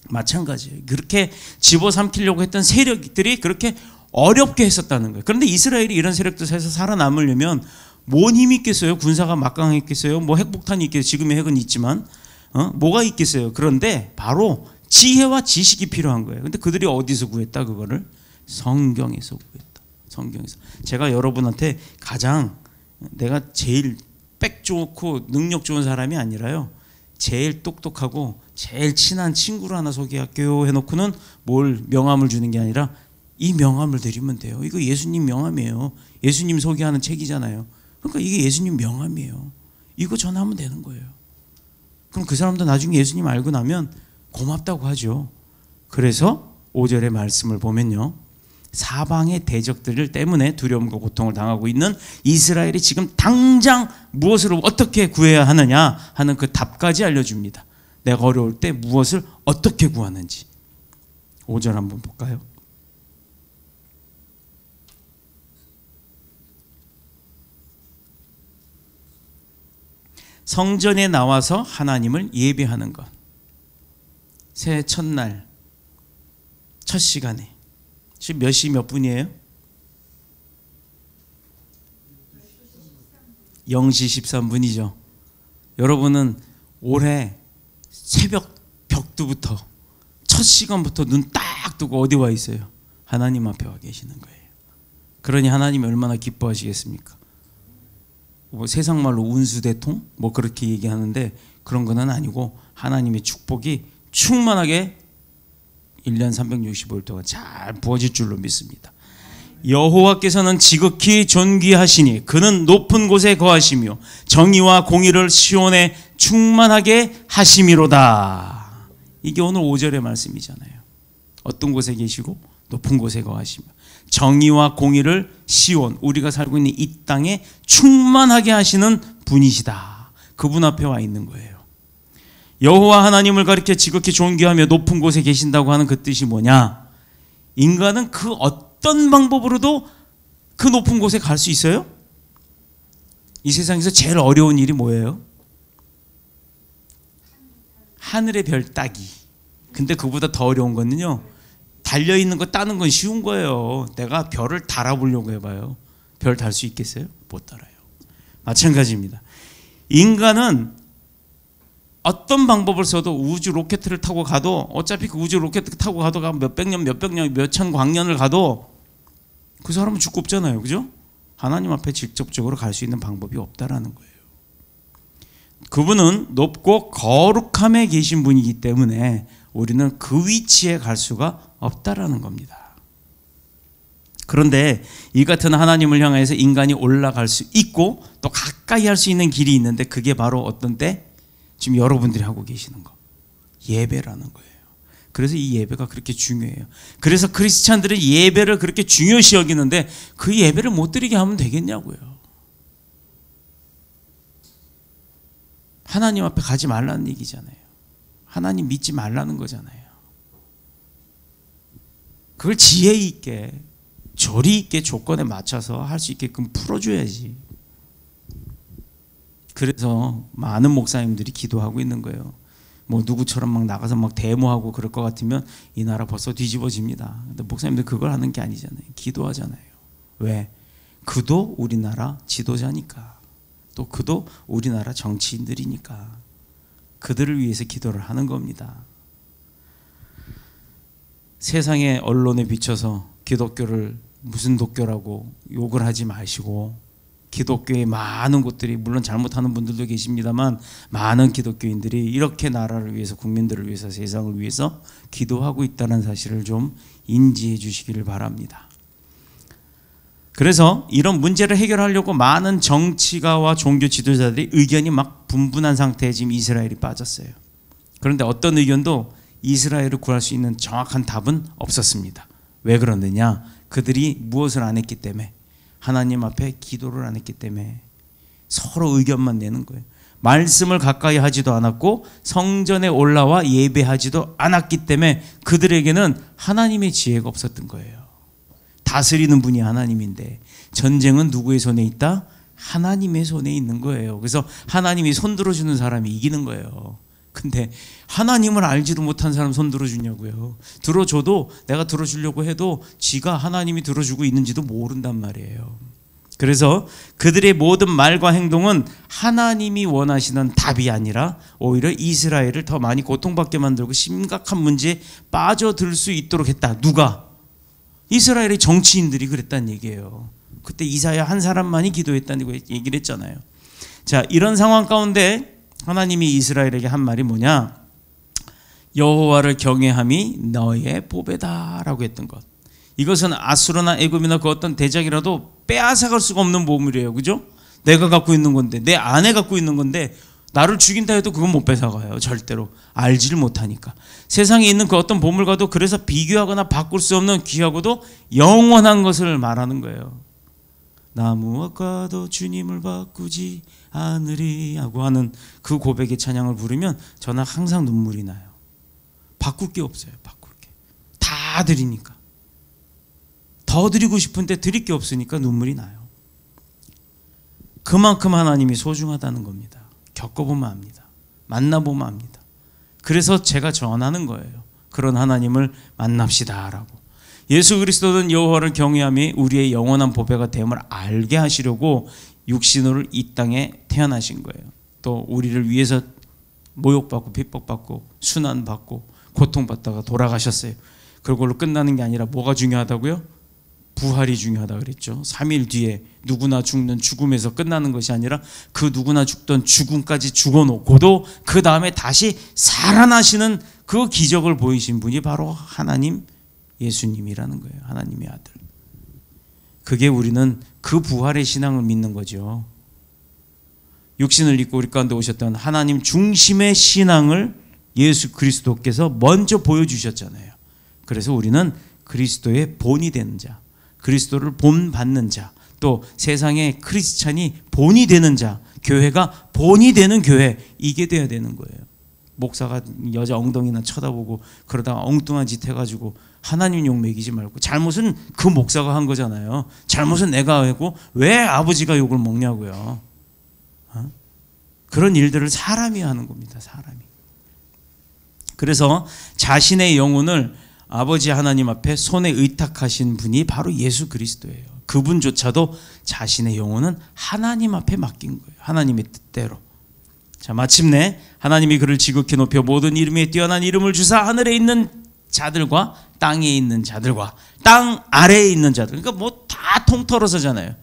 마찬가지예요. 그렇게 집어삼키려고 했던 세력들이 그렇게 어렵게 했었다는 거예요. 그런데 이스라엘이 이런 세력들에서 살아남으려면 뭔 힘이 있겠어요? 군사가 막강했겠어요? 뭐 핵폭탄이 있겠어요? 지금의 핵은 있지만 뭐가 있겠어요? 그런데 바로 지혜와 지식이 필요한 거예요. 근데 그들이 어디서 구했다? 그거를 성경에서 구했다. 성경에서. 제가 여러분한테 가장 내가 제일 빽 좋고 능력 좋은 사람이 아니라요, 제일 똑똑하고 제일 친한 친구를 하나 소개할게요 해놓고는 뭘 명함을 주는 게 아니라 이 명함을 드리면 돼요. 이거 예수님 명함이에요. 예수님 소개하는 책이잖아요. 그러니까 이게 예수님 명함이에요. 이거 전하면 되는 거예요. 그럼 그 사람도 나중에 예수님 알고 나면 고맙다고 하죠. 그래서 5절의 말씀을 보면요, 사방의 대적들 때문에 두려움과 고통을 당하고 있는 이스라엘이 지금 당장 무엇을 어떻게 구해야 하느냐 하는 그 답까지 알려줍니다. 내가 어려울 때 무엇을 어떻게 구하는지. 5절 한번 볼까요? 성전에 나와서 하나님을 예배하는 것. 새해 첫날 첫 시간에 지금 몇 시 몇 분이에요? 0시 13분이죠. 여러분은 올해 새벽 벽두부터 첫 시간부터 눈 딱 뜨고 어디 와 있어요? 하나님 앞에 와 계시는 거예요. 그러니 하나님이 얼마나 기뻐하시겠습니까? 뭐 세상 말로 운수대통 뭐 그렇게 얘기하는데 그런 건 아니고 하나님의 축복이 충만하게 1년 365일 동안 잘 부어질 줄로 믿습니다. 여호와께서는 지극히 존귀하시니 그는 높은 곳에 거하시며 정의와 공의를 시온에 충만하게 하심이로다. 이게 오늘 5절의 말씀이잖아요. 어떤 곳에 계시고 높은 곳에 거하시며 정의와 공의를 시온, 우리가 살고 있는 이 땅에 충만하게 하시는 분이시다. 그분 앞에 와 있는 거예요. 여호와 하나님을 가리켜 지극히 존귀하며 높은 곳에 계신다고 하는 그 뜻이 뭐냐? 인간은 그 어떤 방법으로도 그 높은 곳에 갈 수 있어요? 이 세상에서 제일 어려운 일이 뭐예요? 하늘의 별 따기. 근데 그보다 더 어려운 거는요, 달려있는 거 따는 건 쉬운 거예요. 내가 별을 달아보려고 해봐요. 별 달 수 있겠어요? 못 달아요. 마찬가지입니다. 인간은 어떤 방법을 써도 우주 로켓을 타고 가도, 어차피 그 우주 로켓 타고 가도 몇백 년, 몇천 광년을 가도 그 사람은 죽고 없잖아요. 그죠? 하나님 앞에 직접적으로 갈 수 있는 방법이 없다라는 거예요. 그분은 높고 거룩함에 계신 분이기 때문에 우리는 그 위치에 갈 수가 없다라는 겁니다. 그런데 이 같은 하나님을 향해서 인간이 올라갈 수 있고 또 가까이 할 수 있는 길이 있는데, 그게 바로 어떤 때? 지금 여러분들이 하고 계시는 거, 예배라는 거예요. 그래서 이 예배가 그렇게 중요해요. 그래서 크리스찬들은 예배를 그렇게 중요시 여기는데 그 예배를 못 드리게 하면 되겠냐고요. 하나님 앞에 가지 말라는 얘기잖아요. 하나님 믿지 말라는 거잖아요. 그걸 지혜 있게, 조리 있게 조건에 맞춰서 할 수 있게끔 풀어줘야지. 그래서 많은 목사님들이 기도하고 있는 거예요. 뭐 누구처럼 막 나가서 막 데모하고 그럴 것 같으면 이 나라 벌써 뒤집어집니다. 근데 목사님들 그걸 하는 게 아니잖아요. 기도하잖아요. 왜? 그도 우리나라 지도자니까. 또 그도 우리나라 정치인들이니까. 그들을 위해서 기도를 하는 겁니다. 세상의 언론에 비춰서 기독교를 무슨 독교라고 욕을 하지 마시고, 기독교의 많은 곳들이, 물론 잘못하는 분들도 계십니다만, 많은 기독교인들이 이렇게 나라를 위해서, 국민들을 위해서, 세상을 위해서 기도하고 있다는 사실을 좀 인지해 주시기를 바랍니다. 그래서 이런 문제를 해결하려고 많은 정치가와 종교 지도자들이 의견이 막 분분한 상태에 지금 이스라엘이 빠졌어요. 그런데 어떤 의견도 이스라엘을 구할 수 있는 정확한 답은 없었습니다. 왜 그러느냐? 그들이 무엇을 안 했기 때문에, 하나님 앞에 기도를 안 했기 때문에 서로 의견만 내는 거예요. 말씀을 가까이 하지도 않았고 성전에 올라와 예배하지도 않았기 때문에 그들에게는 하나님의 지혜가 없었던 거예요. 다스리는 분이 하나님인데 전쟁은 누구의 손에 있다? 하나님의 손에 있는 거예요. 그래서 하나님이 손 들어주는 사람이 이기는 거예요. 근데 하나님을 알지도 못한 사람 손 들어주냐고요. 들어줘도, 내가 들어주려고 해도 지가 하나님이 들어주고 있는지도 모른단 말이에요. 그래서 그들의 모든 말과 행동은 하나님이 원하시는 답이 아니라 오히려 이스라엘을 더 많이 고통받게 만들고 심각한 문제에 빠져들 수 있도록 했다. 누가? 이스라엘의 정치인들이 그랬다는 얘기예요. 그때 이사야 한 사람만이 기도했다는 얘기를 했잖아요. 자, 이런 상황 가운데 하나님이 이스라엘에게 한 말이 뭐냐? 여호와를 경외함이 너의 보배다라고 했던 것. 이것은 아수르나 애굽이나 그 어떤 대적이라도 빼앗아갈 수가 없는 보물이에요. 그죠? 내가 갖고 있는 건데, 내 아내 갖고 있는 건데 나를 죽인다 해도 그건 못 뺏어가요. 절대로. 알지를 못하니까. 세상에 있는 그 어떤 보물과도 그래서 비교하거나 바꿀 수 없는 귀하고도 영원한 것을 말하는 거예요. 나 무엇과도 주님을 바꾸지 않으리 하고 하는 그 고백의 찬양을 부르면 저는 항상 눈물이 나요. 바꿀 게 없어요. 바꿀 게. 다 드리니까. 더 드리고 싶은데 드릴 게 없으니까 눈물이 나요. 그만큼 하나님이 소중하다는 겁니다. 겪어보면 압니다. 만나보면 압니다. 그래서 제가 전하는 거예요. 그런 하나님을 만납시다라고. 예수 그리스도는 여호와를 경외함이 우리의 영원한 보배가 됨을 알게 하시려고 육신으로 이 땅에 태어나신 거예요. 또 우리를 위해서 모욕받고 핍박받고 순환받고 고통받다가 돌아가셨어요. 그걸로 끝나는 게 아니라 뭐가 중요하다고요? 부활이 중요하다 그랬죠. 3일 뒤에 누구나 죽는 죽음에서 끝나는 것이 아니라 그 누구나 죽던 죽음까지 죽어놓고도 그 다음에 다시 살아나시는 그 기적을 보이신 분이 바로 하나님 예수님이라는 거예요. 하나님의 아들. 그게 우리는 그 부활의 신앙을 믿는 거죠. 육신을 입고 우리 가운데 오셨던 하나님 중심의 신앙을 예수 그리스도께서 먼저 보여주셨잖아요. 그래서 우리는 그리스도의 본이 되는 자, 그리스도를 본받는 자, 또 세상의 크리스찬이 본이 되는 자, 교회가 본이 되는 교회, 이게 돼야 되는 거예요. 목사가 여자 엉덩이나 쳐다보고 그러다가 엉뚱한 짓 해가지고 하나님 욕 먹이지 말고, 잘못은 그 목사가 한 거잖아요. 잘못은 내가 하고 왜 아버지가 욕을 먹냐고요. 그런 일들을 사람이 하는 겁니다. 사람이. 그래서 자신의 영혼을 아버지 하나님 앞에 손에 의탁하신 분이 바로 예수 그리스도예요. 그분조차도 자신의 영혼은 하나님 앞에 맡긴 거예요. 하나님의 뜻대로. 자, 마침내 하나님이 그를 지극히 높여 모든 이름에 뛰어난 이름을 주사 하늘에 있는 자들과 땅에 있는 자들과 땅 아래에 있는 자들, 그러니까 뭐 다 통틀어서잖아요.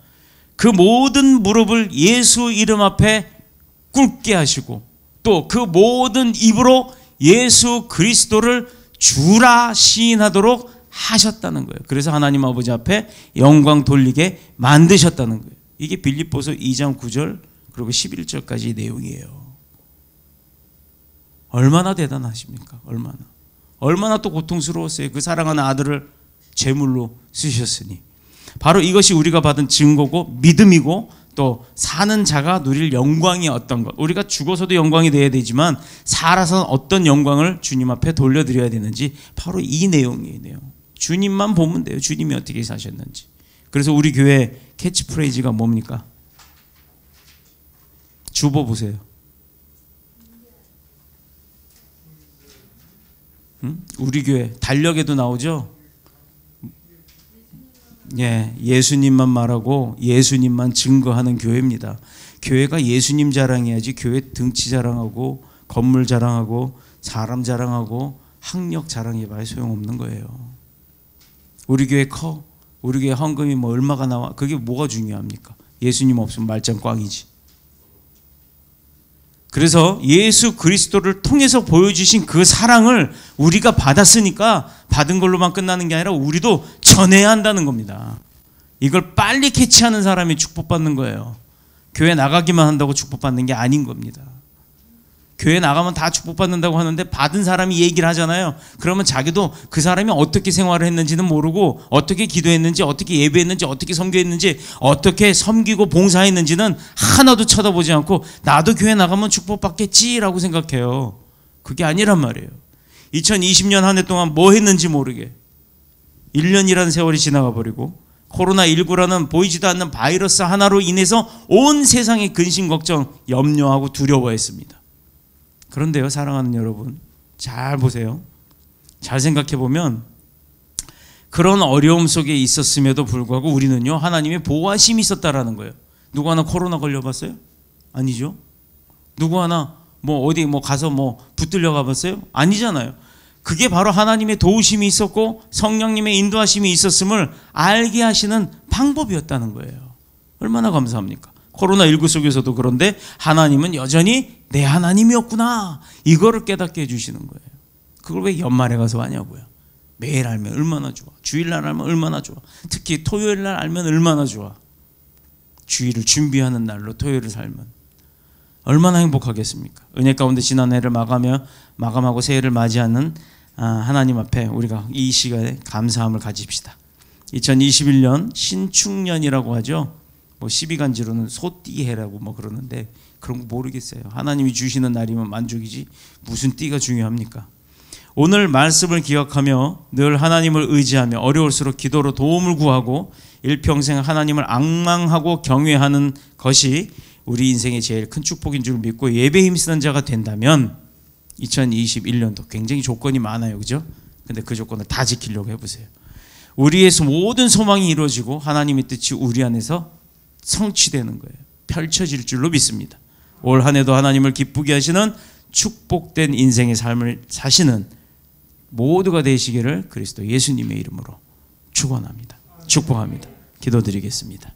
그 모든 무릎을 예수 이름 앞에 꿇게 하시고 또 그 모든 입으로 예수 그리스도를 주라 시인하도록 하셨다는 거예요. 그래서 하나님 아버지 앞에 영광 돌리게 만드셨다는 거예요. 이게 빌립보서 2장 9절 그리고 11절까지 내용이에요. 얼마나 대단하십니까? 얼마나 또 고통스러웠어요. 그 사랑하는 아들을 제물로 쓰셨으니. 바로 이것이 우리가 받은 증거고 믿음이고 또 사는 자가 누릴 영광이 어떤 것. 우리가 죽어서도 영광이 돼야 되지만 살아서는 어떤 영광을 주님 앞에 돌려드려야 되는지 바로 이 내용이에요. 주님만 보면 돼요. 주님이 어떻게 사셨는지. 그래서 우리 교회 캐치프레이즈가 뭡니까? 주보 보세요. 우리 교회 달력에도 나오죠. 예, 예수님만 말하고 예수님만 증거하는 교회입니다. 교회가 예수님 자랑해야지 교회 등치 자랑하고 건물 자랑하고 사람 자랑하고 학력 자랑해봐야 소용없는 거예요. 우리 교회 커, 우리 교회 헌금이 뭐 얼마가 나와, 그게 뭐가 중요합니까? 예수님 없으면 말짱 꽝이지. 그래서 예수 그리스도를 통해서 보여주신 그 사랑을 우리가 받았으니까 받은 걸로만 끝나는 게 아니라 우리도 전해야 한다는 겁니다. 이걸 빨리 캐치하는 사람이 축복받는 거예요. 교회 나가기만 한다고 축복받는 게 아닌 겁니다. 교회 나가면 다 축복받는다고 하는데 받은 사람이 얘기를 하잖아요. 그러면 자기도 그 사람이 어떻게 생활을 했는지는 모르고 어떻게 기도했는지 어떻게 예배했는지 어떻게 섬겨했는지 어떻게 섬기고 봉사했는지는 하나도 쳐다보지 않고 나도 교회 나가면 축복받겠지라고 생각해요. 그게 아니란 말이에요. 2020년 한 해 동안 뭐 했는지 모르게 1년이라는 세월이 지나가 버리고 코로나19라는 보이지도 않는 바이러스 하나로 인해서 온 세상이 근심 걱정 염려하고 두려워했습니다. 그런데요, 사랑하는 여러분, 잘 보세요. 잘 생각해 보면 그런 어려움 속에 있었음에도 불구하고 우리는요, 하나님의 보호하심이 있었다라는 거예요. 누구 하나 코로나 걸려봤어요? 아니죠. 누구 하나 뭐 어디 뭐 가서 뭐 붙들려 가봤어요? 아니잖아요. 그게 바로 하나님의 도우심이 있었고 성령님의 인도하심이 있었음을 알게 하시는 방법이었다는 거예요. 얼마나 감사합니까? 코로나19 속에서도 그런데 하나님은 여전히 내 하나님이었구나, 이거를 깨닫게 해주시는 거예요. 그걸 왜 연말에 가서 하냐고요. 매일 알면 얼마나 좋아. 주일날 알면 얼마나 좋아. 특히 토요일날 알면 얼마나 좋아. 주일을 준비하는 날로 토요일을 살면 얼마나 행복하겠습니까? 은혜 가운데 지난 해를 마감하고 새해를 맞이하는 하나님 앞에 우리가 이 시간에 감사함을 가집시다. 2021년 신축년이라고 하죠. 뭐 12간지로는 소띠해라고 뭐 그러는데 그런 거 모르겠어요. 하나님이 주시는 날이면 만족이지 무슨 띠가 중요합니까? 오늘 말씀을 기억하며 늘 하나님을 의지하며 어려울수록 기도로 도움을 구하고 일평생 하나님을 앙망하고 경외하는 것이 우리 인생의 제일 큰 축복인 줄 믿고 예배에 힘쓰는 자가 된다면 2021년도 굉장히 조건이 많아요. 그죠? 근데 그 조건을 다 지키려고 해보세요. 우리의 모든 소망이 이루어지고 하나님의 뜻이 우리 안에서 성취되는 거예요. 펼쳐질 줄로 믿습니다. 올 한 해도 하나님을 기쁘게 하시는 축복된 인생의 삶을 사시는 모두가 되시기를 그리스도 예수님의 이름으로 축원합니다. 축복합니다. 기도드리겠습니다.